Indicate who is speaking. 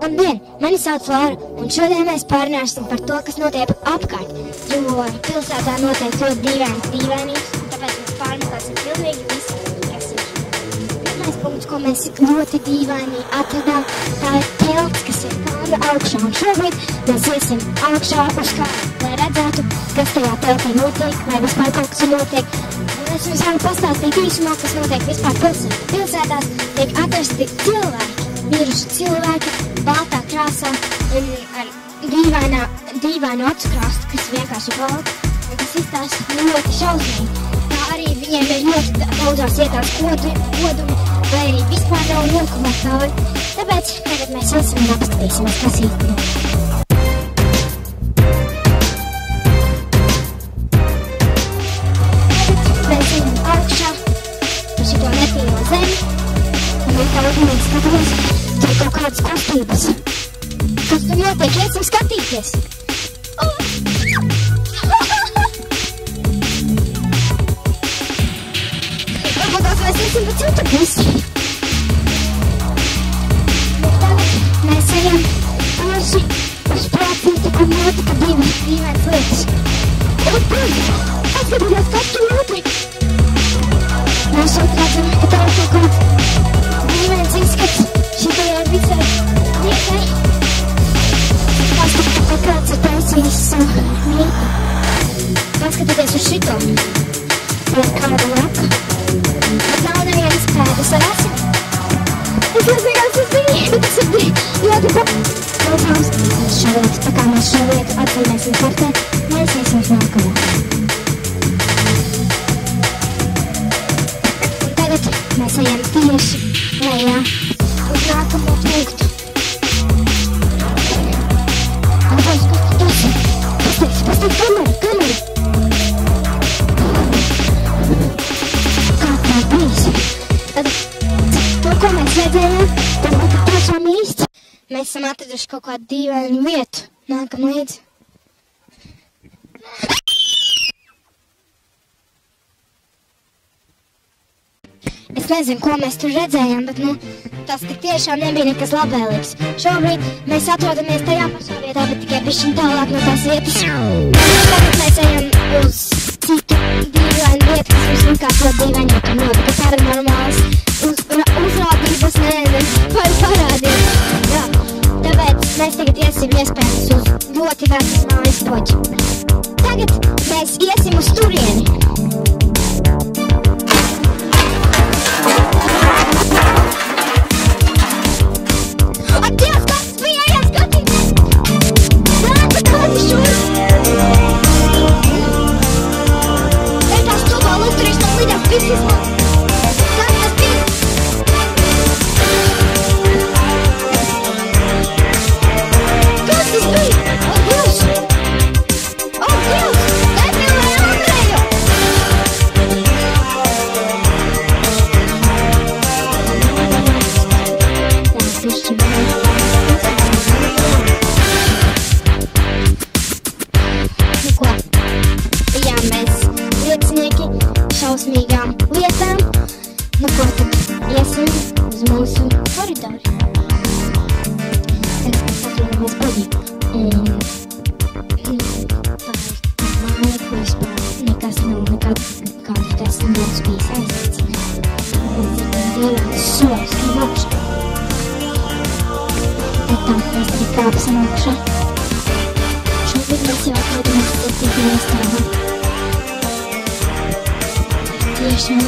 Speaker 1: Labdien, mani sauc Laura, un šodien mēs pārnāsim par to, kas notiek apkārt, jo pilsētā notiek ļoti dīvainības, un tāpēc mēs pārmeklēsim pilnīgi visu prasīšanu. Pirmais punkts, ko mēs ļoti dīvaini atradām, tā ir telts, kas ir kāda augšā, un šobrīd mēs iesim augšā uz kādu, lai redzētu, kas tajā teltī notiek, vai vispār kaut kas notiek. Un es jums varu pastāstīt īsumā, kas notiek vispār pilsētā. Pilsētās tiek atrasti cilvēki, miruši cilvēki, baltā krāsā, ar dīvainu acu krāstu, kas vienkārši balta, un tas izstāsta ļoti šausmīgi. Kā arī viņiem ir ļoti daudzās vietās kodumi, vai arī vispār nav nokomentāri. Tāpēc tagad mēs iesim un apskatīsimies, kas īsti notiek. Mēs ejam augšā par šito netīro zemi, un mēs tagad skatāmies, tur ir kaut kādas kustības. Kas tur notiek? Iesim skatīties! Varbūt mēs iesim pa citu pusi. Bet tagad mēs ejam paši uz prātīti, kur notika divas lietas. Un atskatījās, kas tur notiek. Mēs šeit redzam, ka tā ir kaut kāds dīvains izskats šitajai visai vietai. Paskatīt, ka kāds ir taisījis savu mīti. Paskatieties uz šito. Tur ir kāda laka. Bet nav nevienas pēdas ar asini. Es nezinu, tas bija, bet tas ir ļoti Lūdzām skatīties šo vietu. Tā kā mēs šo vietu atzīmēsim kartē, mēs iesim uz nākamo. Mēs ejam tieši lejā uz nākamo punktu. Atpēc, kas tas ir? Pastāv kamera! Kā tā bijis? Tad to, ko mēs redzējām, tad būtu pašām īsti. Mēs esam atraduši kaut kādu dīvainu vietu. Nākam līdzi. Es nezinu, ko mēs tur redzējām, bet, tas tik tiešām nebija nekas labvēlīgs. Šobrīd mēs atrodamies tajā pašā vietā, bet tikai bišķiņ tālāk no tās vietas. Tagad mēs ejam uz citu dīvainu vietu, kas mums likās ļoti dīvaini, jo tur notika paranormāls uzrādības, vai parādījums. Jā, tāpēc mēs tagad iesim iespējams uz ļoti vecu mājas poķi. Tagad mēs iesim uz turieni. Šausmīgām lietām, ko tad iesim uz mūsu koridoru. Tagad mēs atrodamies bodī. Tā ir māja, kur vispār nekas nav kādu testu mums bijis aizsīts. Un dīvains solis no augšā. Bet tā mēs arī kāpsim augšā. Šobrīd mēs jau atrodamies 7. stāvā. Tiešām